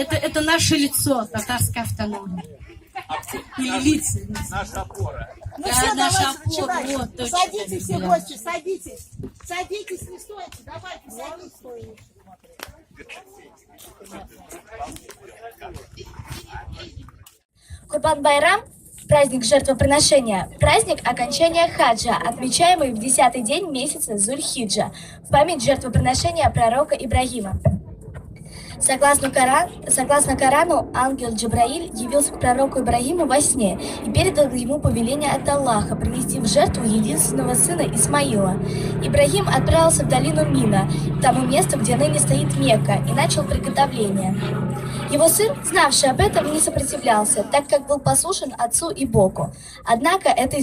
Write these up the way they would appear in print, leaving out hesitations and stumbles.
Это наше лицо татарской автономии. Или лица. Наша опора. Ну Да, все, наша давайте опора, начинать. вот, точно, Садитесь все да. гости, садитесь. Садитесь, не стойте, давайте, садитесь. Курбан-байрам – праздник жертвоприношения, праздник окончания хаджа, отмечаемый в 10-й день месяца Зуль-хиджа, в память жертвоприношения пророка Ибрагима. Согласно Корану, ангел Джабраиль явился к пророку Ибрагиму во сне и передал ему повеление от Аллаха принести в жертву единственного сына Исмаила. Ибрагим отправился в долину Мина, к тому месту, где ныне стоит Мекка, и начал приготовление. Его сын, знавший об этом, не сопротивлялся, так как был послушен отцу и Богу. Однако это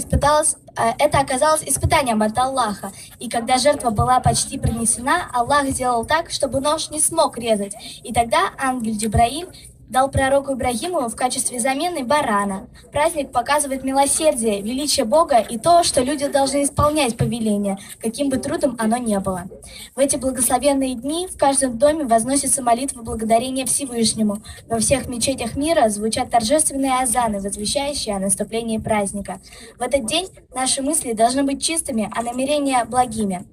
оказалось испытанием от Аллаха, и когда жертва была почти принесена, Аллах сделал так, чтобы нож не смог резать, и тогда ангел Джабраиль дал пророку Ибрагиму в качестве замены барана. Праздник показывает милосердие, величие Бога и то, что люди должны исполнять повеление, каким бы трудом оно ни было. В эти благословенные дни в каждом доме возносится молитва благодарения Всевышнему. Во всех мечетях мира звучат торжественные азаны, возвещающие о наступлении праздника. В этот день наши мысли должны быть чистыми, а намерения благими.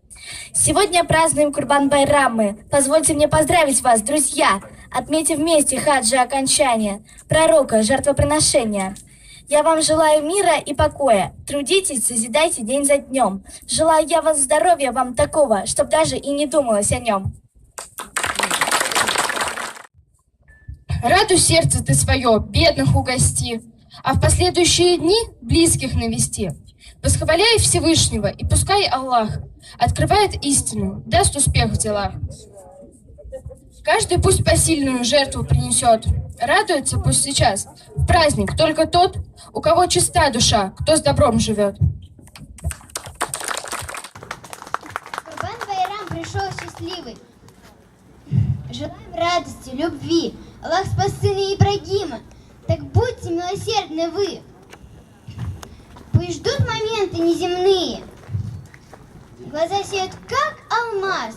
Сегодня празднуем Курбан-байрам. Позвольте мне поздравить вас, друзья, отметив вместе хаджа окончания, пророка, жертвоприношения. Я вам желаю мира и покоя. Трудитесь, созидайте день за днем. Желаю я вам здоровья вам такого, чтоб даже и не думалось о нем. Раду сердце ты свое, бедных угости, а в последующие дни близких навести. Восхваляй Всевышнего, и пускай Аллах открывает истину, даст успех в делах. Каждый пусть посильную жертву принесет, радуется пусть сейчас в праздник только тот, у кого чиста душа, кто с добром живет. Курбан-байрам пришел счастливый. Желаем радости, любви. Аллах спас сына Ибрагима. Так будьте милосердны вы. Пусть ждут моменты неземные. Глаза сияют, как алмаз.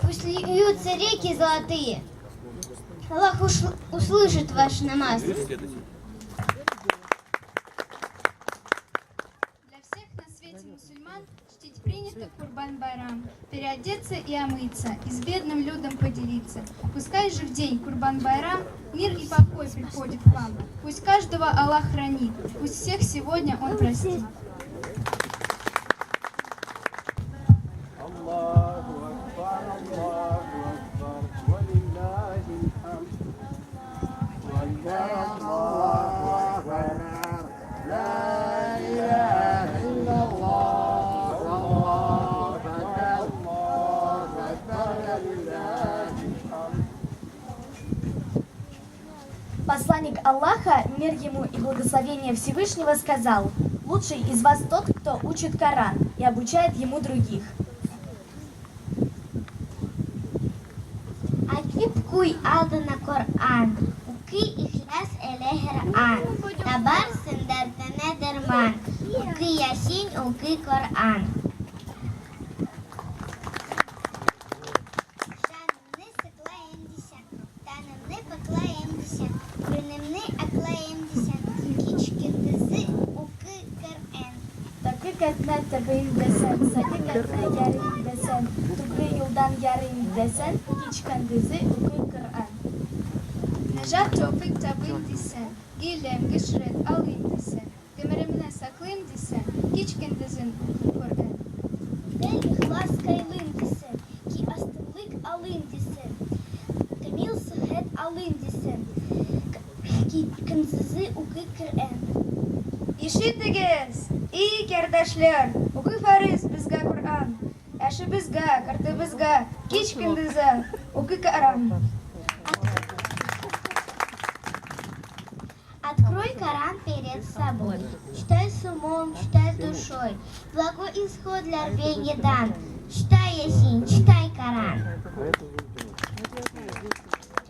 Пусть льются реки золотые. Аллах услышит ваш намаз. Для всех на свете мусульман чтить принято Курбан-байрам, переодеться и омыться, и с бедным людом поделиться. Пускай же в день Курбан-байрам мир и покой приходит к вам. Пусть каждого Аллах хранит, пусть всех сегодня Он простит. Посланник Аллаха, мир ему и благословение Всевышнего, сказал: «Лучший из вас тот, кто учит Коран и обучает ему других». Akip kuy aldına Kur'an, uki ihlas ele Kur'an, tabar sındartana derman, uki Yasin, uki Kur'an. Şanını sıklayın disen, tanımını baklayın disen, günümünü aklayın disen, küçükündüzü uki Kur'an. Takı katna tabeyim desen, sakı katna yarayım desen, tuklu yoldan yarayım desen, hiç kandızı oku Kur'an. Nejat tevfik tabim desen, gilem gışret alayım desen, gömerimine saklayayım desen, hiç gündüzün Kur'an. Del ihlas kaylın desen, ki astımlık alın desen, kamil sıhhat alın desen, ki kınzızı oku Kur'an. Ишитегез, и кердашлер, уку фарыз бизга Кур'ан, яшы бизга, карты бизга, кич күндүзө, уку Коран. Открой Коран перед собой, читай с умом, читай с душой, благой исход для рвения дан, читай Ясин, читай Коран.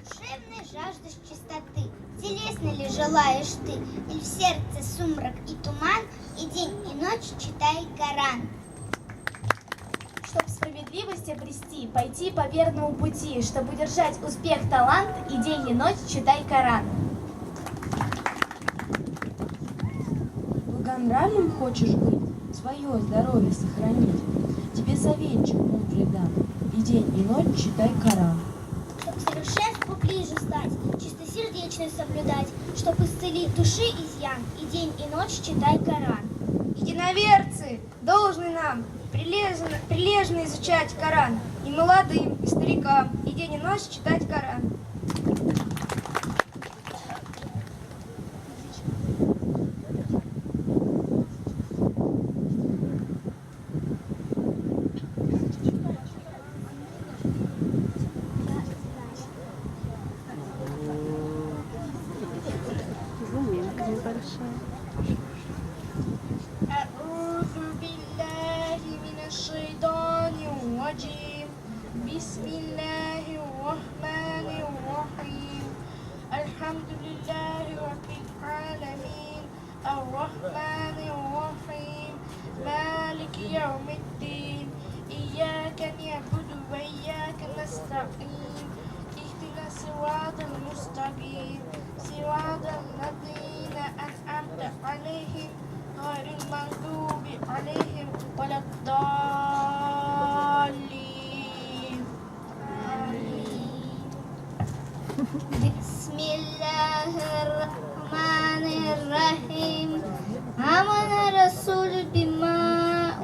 Душевной жаждешь чистоты, телесно ли желаешь ты, или в сердце сумрак и туман, и день, и ночь читай Коран. Чтоб справедливо справедливость обрести, пойти по верному пути, чтобы удержать успех, талант, и день и ночь читай Коран. Благонравным хочешь быть, свое здоровье сохранить. Тебе советчик мудрый дам, и день и ночь читай Коран. Чтоб к совершенству ближе стать, чистосердечность соблюдать, чтоб исцелить души изъян, и день и ночь читай Коран. Единоверцы, должны нам прилежно изучать Коран, и молодым, и старикам, и день и ночь читать Коран. أعوذ بالله من الشيطان الرجيم بسم الله الرحمن الرحيم الحمد لله رب العالمين الرحمن الرحيم مالك يوم الدين إياك نعبد وإياك نستعين اهدنا الصراط المستقيم صراط الذين أنعمت عليهم غير المغضوب عليهم ولا الضالين بسم الله الرحمن الرحيم آمن الرسول بما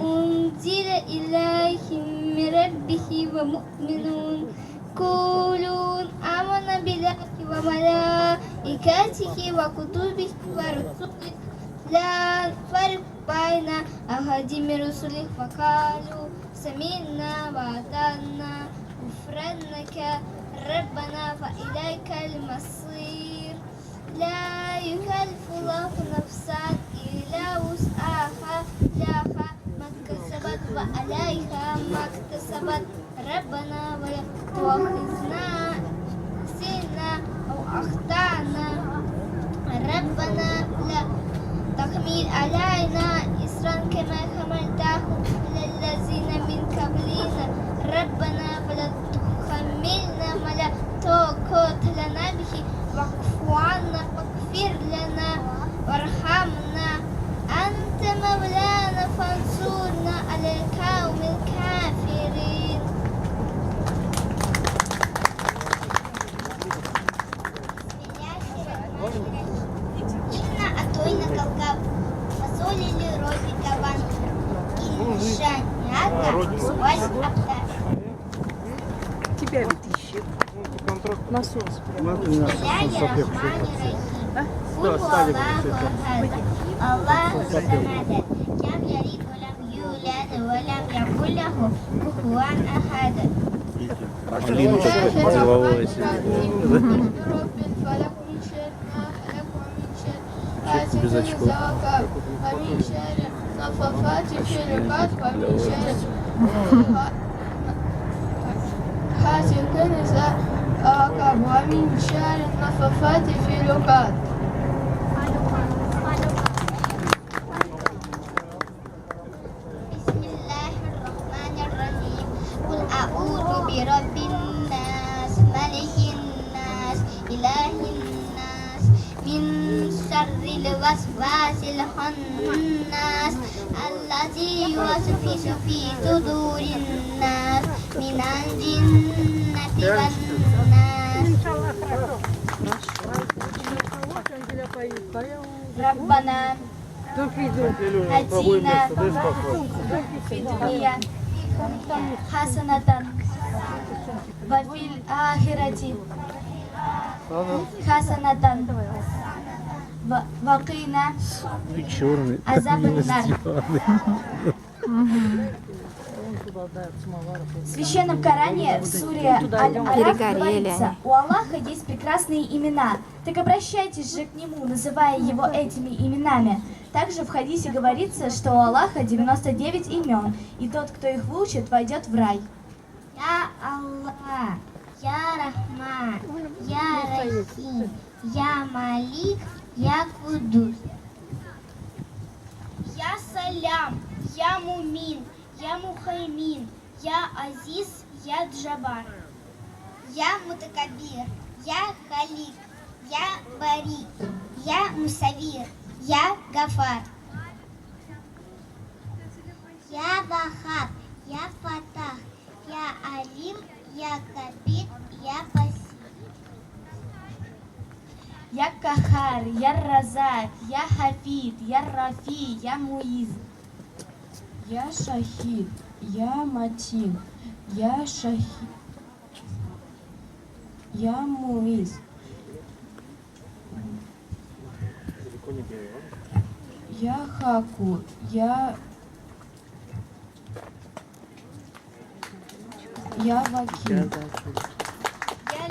أنزل إليه من ربه ومؤمنون يقولون آمنا بالله وملائكته وكتبه ورسله لا نفرق بين أحد من رسله وقالوا سمعنا وأطعنا غفرانك ربنا وإليك المصير لا يكلف الله نفسا إلا وسعها لها ما كسبت وعليها ما اكتسبت ربنا ولا تؤاخذنا نسينا أو أخطأنا ربنا لا تحمل علينا إصرا كما حملته على الذين من قبلنا ربنا ولا تحملنا ما لا طاقة لنا به واعف عنا واغفر لنا وارحمنا أنت مولانا فانصرنا على القوم الكافرين. إنا أتيناك الكوثر فصل لربك وانحر إن شانئك هو الأبتر. Тебя ведь ищет. Насос. الله الصمد لم يلد ولم يولد ولم يكن له كفوا أحد. Алина такая деловая Человек без очков. ومن شر النفاثات في العقد. بسم الله الرحمن الرحيم قل أعوذ برب الناس ملك الناس إله الناس من شر الوسواس الخناس الذي يوسوس في صدور الناس من الجنة والناس. ربنا آتنا في الدنيا حسنة وفي الآخرة حسنة وقنا И черный. عذاب النار. В священном Коране в суре Аль-Араф говорится: у Аллаха есть прекрасные имена, так обращайтесь же к Нему, называя Его этими именами. Также в хадисе говорится, что у Аллаха 99 имен, и тот, кто их выучит, войдет в рай. Я Аллах, Я Рахман, Я Рахим, Я Малик, Я Кудус. Я Салям, Я Мумин, Я Мухаймин, Я Азиз, я Джабар. Я Мутакабир, я Халид, я Бари, я Мусавир, я Гафар. Я Вахаб, я Фатах, я Алим, я Кабир, я Басир. Я Кахар, я Разак, я Хафид, я Рафи, я Муиз. Я Шахид, я Матин, я Шахид, я Муиз. Я Хаку, я Вакил. Я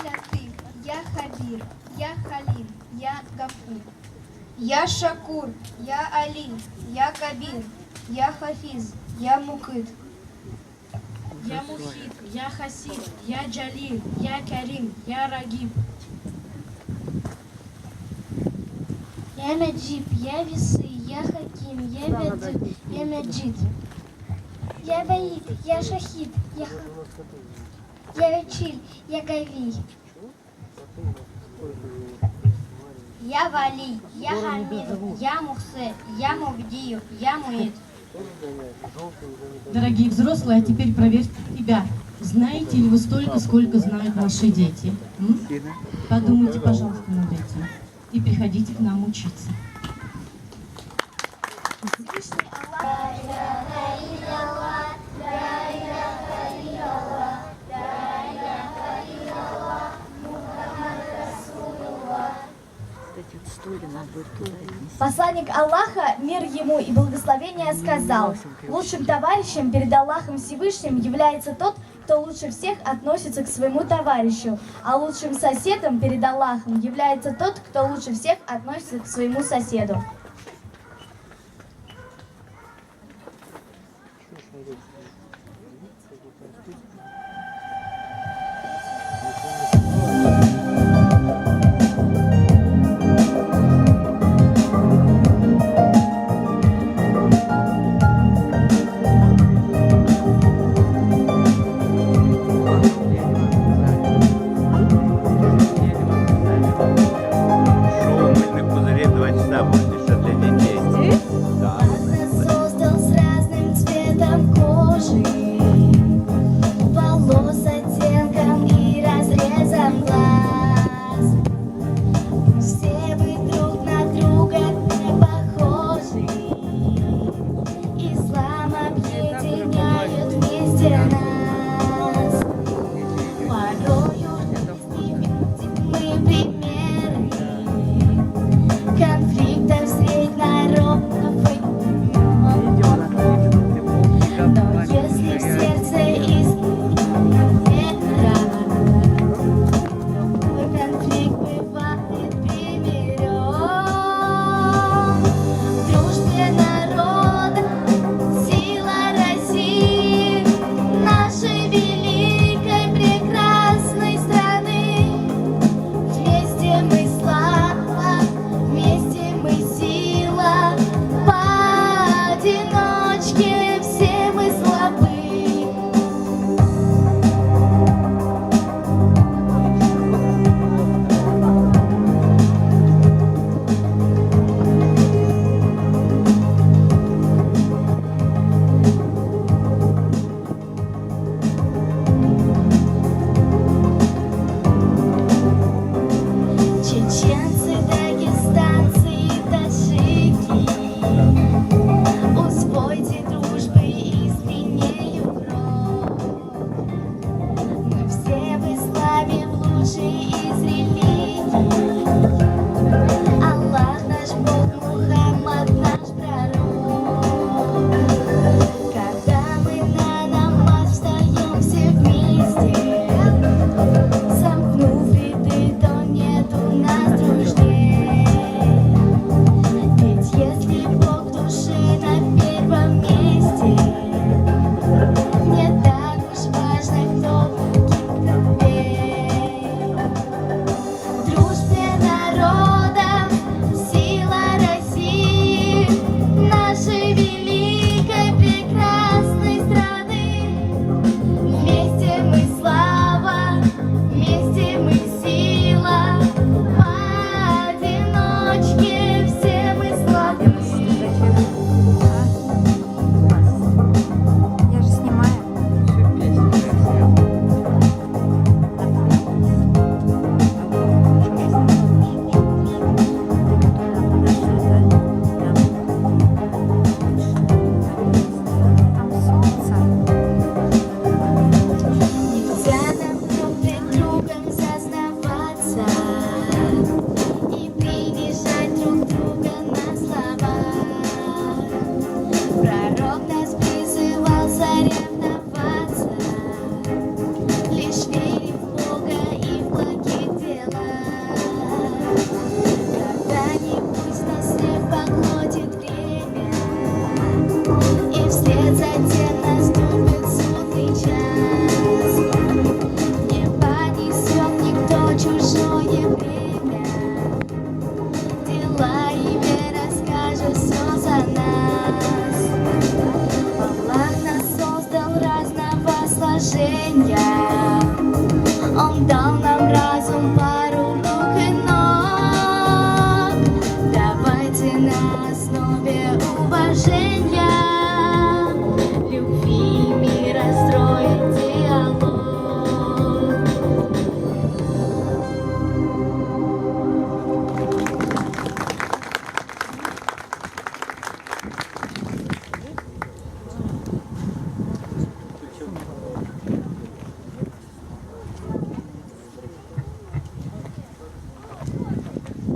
Латыф, я Хабир, я Халим, я Гафур. Я Шакур, я Алим, я Кабир, я Хафиз, я Мукыт. Я Мухит, я Хасид, я Джалил, я Карим, я Рагиб. Я Наджиб, я Весы, я Хаким, я Вядзин, я Маджид. Я Ваид, я Шахид, я Вачиль, я Гавий. Я Вали, я Хамид, я Мухсе, я Мугдиев, я Муид. Дорогие взрослые, а теперь проверьте себя. Знаете ли вы столько, сколько знают ваши дети? Подумайте, пожалуйста, над этим. И приходите к нам учиться. Посланник Аллаха, мир ему и благословение, сказал: лучшим товарищем перед Аллахом Всевышним является тот, кто лучше всех относится к своему товарищу, а лучшим соседом перед Аллахом является тот, кто лучше всех относится к своему соседу. Шоу «Мы на пузыре» 2 часа будет еще. не время. Дела и вера скажет все за нас. Аллах нас создал разного сложения. Он дал нам разум, пару рук и ног. Давайте на основе уважения любви мира строить диалог.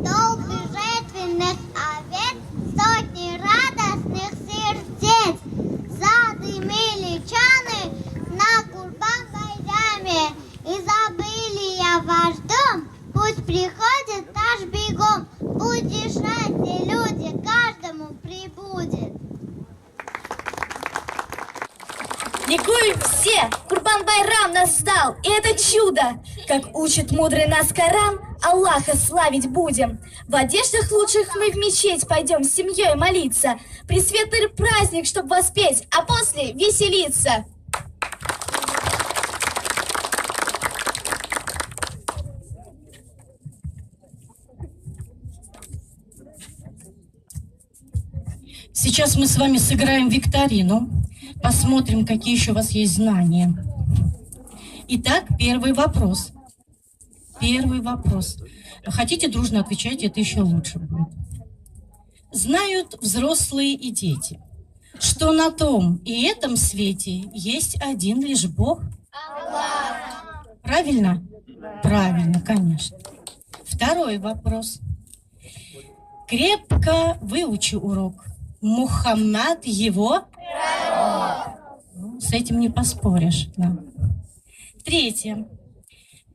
Толпы жертвенных овец, сотни радостных сердец задымили чаны на Курбан-байраме. И забыли я ваш дом, пусть приходит наш бегом. Будешь счастье, люди, каждому прибудет. Ликуем все! Курбан-байрам нас ждал, и это чудо! Как учит мудрый нас Коран, Аллаха славить будем. В одеждах лучших мы в мечеть пойдем с семьей молиться. Пресветлый праздник, чтоб воспеть, а после веселиться. Сейчас мы с вами сыграем викторину. Посмотрим, какие еще у вас есть знания. Итак, первый вопрос. Первый вопрос. Хотите дружно отвечать, это еще лучше будет. Знают взрослые и дети, что на том и этом свете есть один лишь Бог? Правильно? Правильно, конечно. Второй вопрос. Крепко выучи урок. Мухаммад его? Ну, с этим не поспоришь. Да. Третье.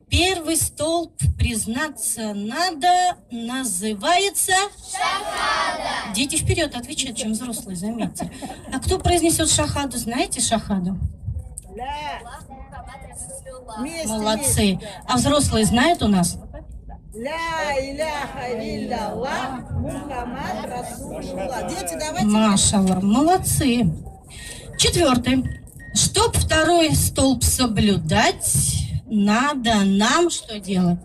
Первый столб, признаться надо, называется... Шахада. Дети вперед отвечают, чем взрослые, заметьте. А кто произнесет шахаду? Знаете шахаду? Молодцы. А взрослые знают у нас? Ля иляха илляллах, Мухаммад Расулуллах. Дети, давайте. Машаллах, молодцы. Четвертый. Чтоб второй столб соблюдать, надо нам что делать?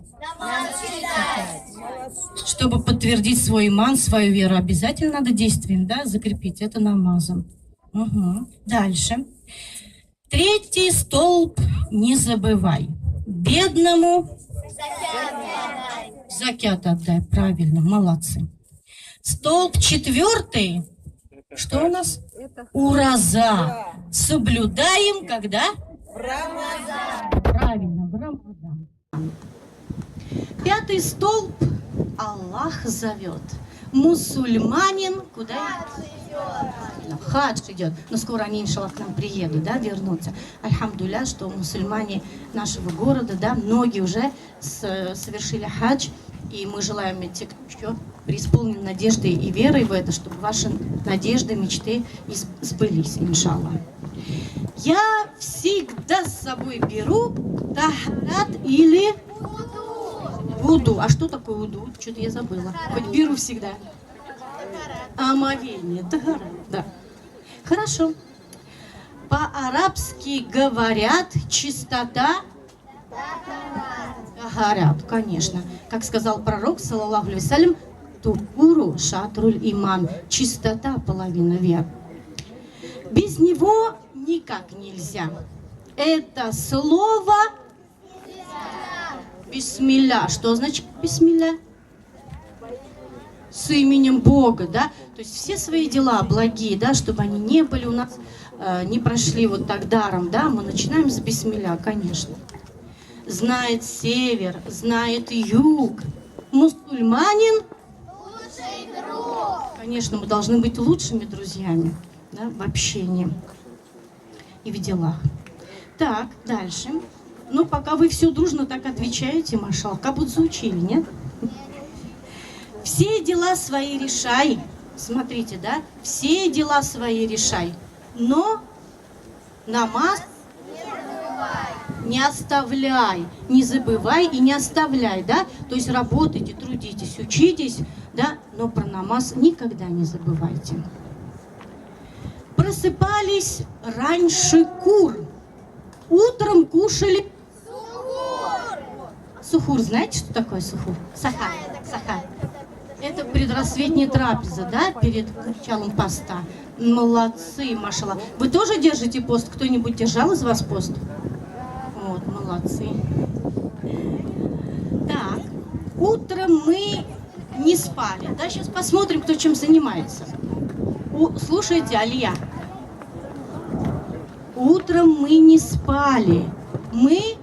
Чтобы подтвердить свой иман, свою веру, обязательно надо действием, да, закрепить это намазом. Угу. Дальше. Третий столб не забывай. Бедному закят отдай. Правильно, молодцы. Столб четвертый. Что у нас? Ураза. Соблюдаем когда? Правильно, в Рамадан. Пятый столб. Аллах зовет. Мусульманин куда идет? Хадж идет. Но скоро они, иншаллах, к нам приедут, да, вернутся. Альхамдулилля, что мусульмане нашего города, да, многие уже совершили хадж. И мы желаем те, кто преисполнен надеждой и верой в это, чтобы ваши надежды, мечты сбылись, иншаллах. Я всегда с собой беру тахарат или вуду. А что такое вуду? Что-то я забыла. Хоть беру всегда. Омовение. Тахарат, да. Хорошо. По-арабски говорят чистота. Тахарат, конечно. Как сказал пророк, саллаллаху алейхи ва саллям, тухуру шатруль иман. Чистота половина веры. Без него никак нельзя. Это слово бисмилля. Что значит бисмилля? С именем Бога, да? То есть все свои дела благие, да, чтобы они не были у нас, не прошли вот так даром, да? Мы начинаем с бисмилля, конечно. Знает север, знает юг. Мусульманин лучший друг. Конечно, мы должны быть лучшими друзьями, да, в общении и в делах. Так, дальше. Ну, пока вы все дружно так отвечаете, машаллах, как будто заучили, нет? Все дела свои решай. Смотрите, да? Все дела свои решай. Но намаз не оставляй, не забывай и не оставляй, да? То есть работайте, трудитесь, учитесь, да? Но про намаз никогда не забывайте. Просыпались раньше кур. Утром кушали... Сухур, знаете, что такое сухур? Сахар. Сахар. Это предрассветняя трапеза, да, перед началом поста. Молодцы, машалла. Вы тоже держите пост? Кто-нибудь держал из вас пост? Вот, молодцы. Так, утром мы не спали, да, сейчас посмотрим, кто чем занимается. Слушайте, Алия. Утром мы не спали. Мы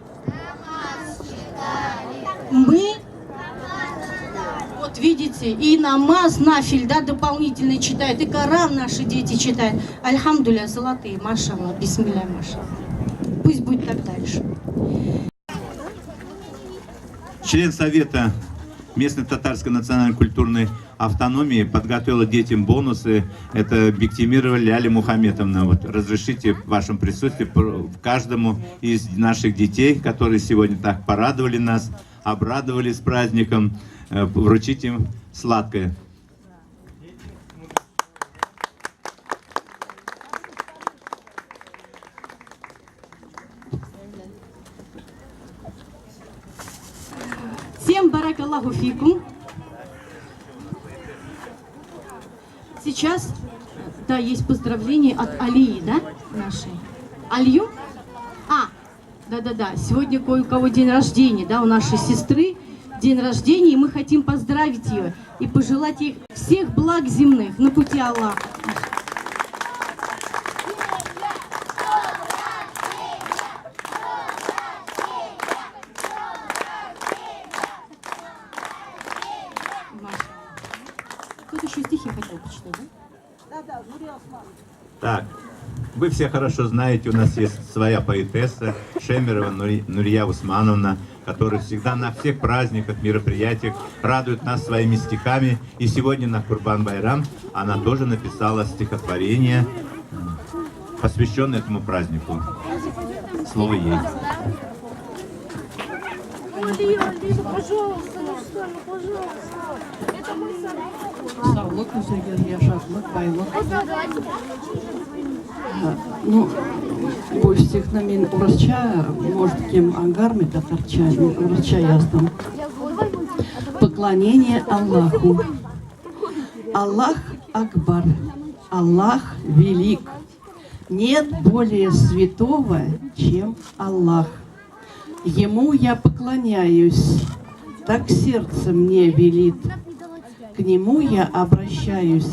вот видите, и намаз, нафиль, да, дополнительно читают, и Коран наши дети читают. Альхамдуля, золотые, машалла, бисмилля, машалла. Пусть будет так дальше. Член Совета местной татарской национальной культурной автономии подготовила детям бонусы. Это Бектимирова Ляля Мухаметовна. Вот, разрешите в вашем присутствии каждому из наших детей, которые сегодня так порадовали нас, обрадовали с праздником, вручить им сладкое. Всем барак Аллаху фикум. Сейчас, да, есть поздравление от Алии, да, нашей. Алью? Да. Сегодня кое-у-кого день рождения, да, у нашей сестры день рождения, и мы хотим поздравить ее и пожелать ей всех благ земных на пути Аллаха. Кто-то еще стихи хотел почитать, да? Да, Нурия Осман. Так, вы все хорошо знаете, у нас есть своя поэтесса Шемерова Нурия Усмановна, которая всегда на всех праздниках, мероприятиях радует нас своими стихами. И сегодня на Курбан-Байрам она тоже написала стихотворение, посвященное этому празднику. Слово ей. Пожалуйста, это мой Ну, bu stihnamin Rusça, может, кем агарми татарчане, Rusça yazdım. Поклонение Аллаху. Аллах Акбар, Аллах велик. Нет более святого, чем Аллах. Ему я поклоняюсь, так сердце мне велит. К нему я обращаюсь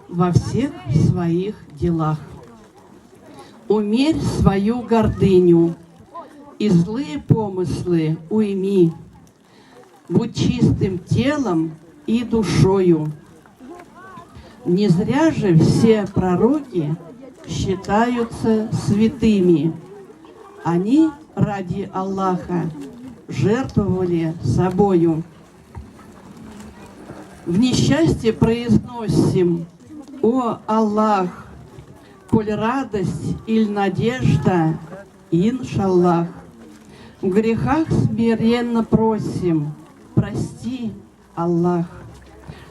во всех своих делах. Умерь свою гордыню и злые помыслы уйми. Будь чистым телом и душою. Не зря же все пророки считаются святыми. Они ради Аллаха жертвовали собою. В несчастье произносим: «О Аллах, коль радость или надежда, иншаллах». В грехах смиренно просим: «Прости, Аллах».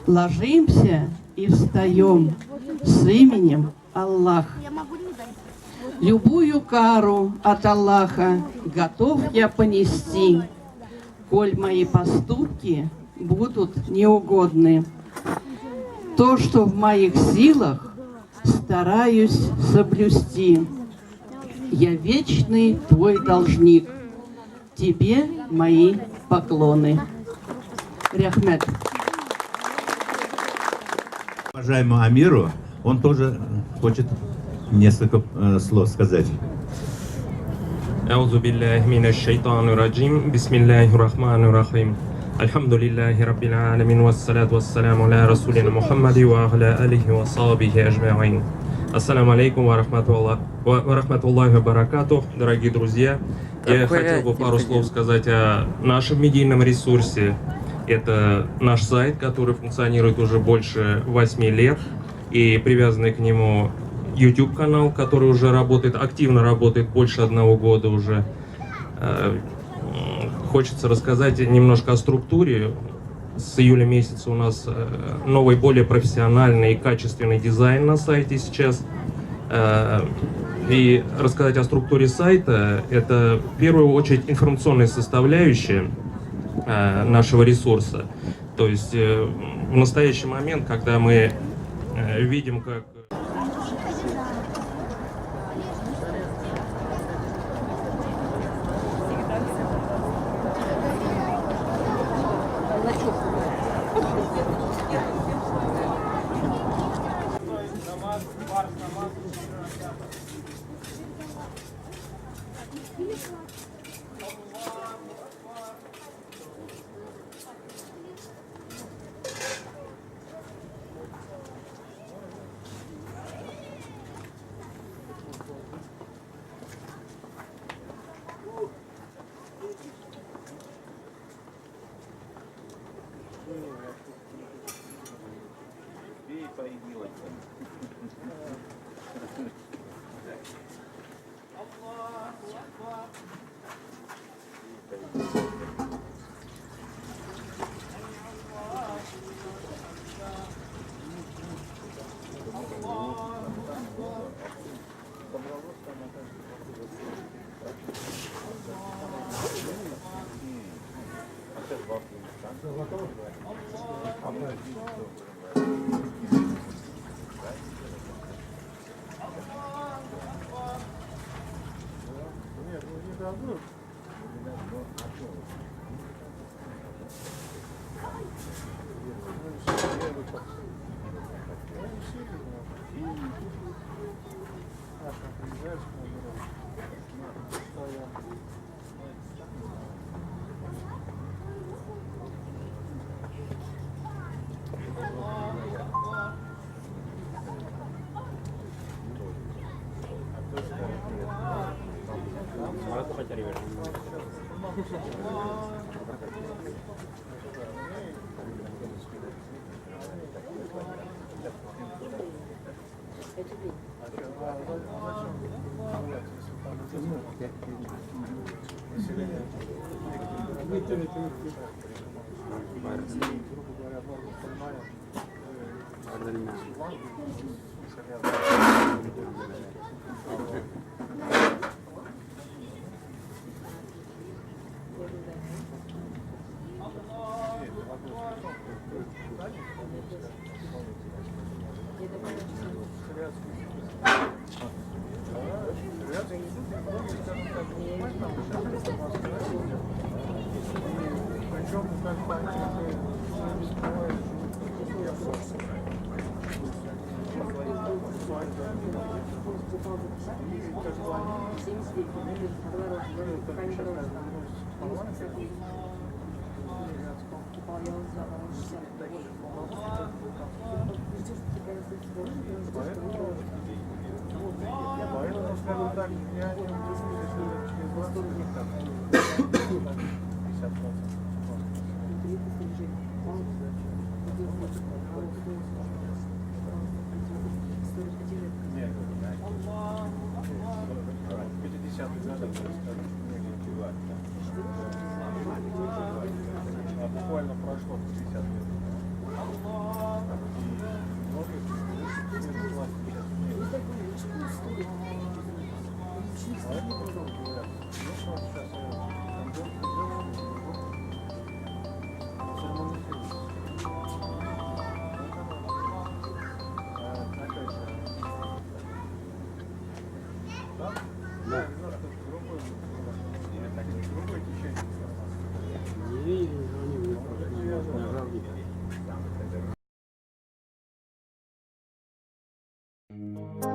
Ложимся и встаем с именем Аллах. Любую кару от Аллаха готов я понести, коль мои поступки будут неугодны. То, что в моих силах, стараюсь соблюсти. Я вечный твой должник, тебе мои поклоны. Рахмет. Уважаемому Амиру, он тоже хочет несколько слов сказать. أعوذ بالله من الشيطان الرجيم بسم الله الرحمن الرحيم الحمد لله رب العالمين والصلاة والسلام على رسولنا محمد وعلى آله وصحبه أجمعين. Ассаламу алейкум ва рахматуллахи ва баракатух. Дорогие друзья, я хотел бы пару слов сказать о нашем медийном ресурсе. Это наш сайт, который функционирует уже больше 8 лет, и привязанный к нему YouTube-канал, который уже работает, активно работает больше 1 года уже. Хочется рассказать немножко о структуре. С июля месяца у нас новый, более профессиональный и качественный дизайн на сайте сейчас. И рассказать о структуре сайта — это в первую очередь информационная составляющая нашего ресурса. То есть в настоящий момент, когда мы видим, как... Буквально прошло 50 лет. Да, немножко другое течение. Не,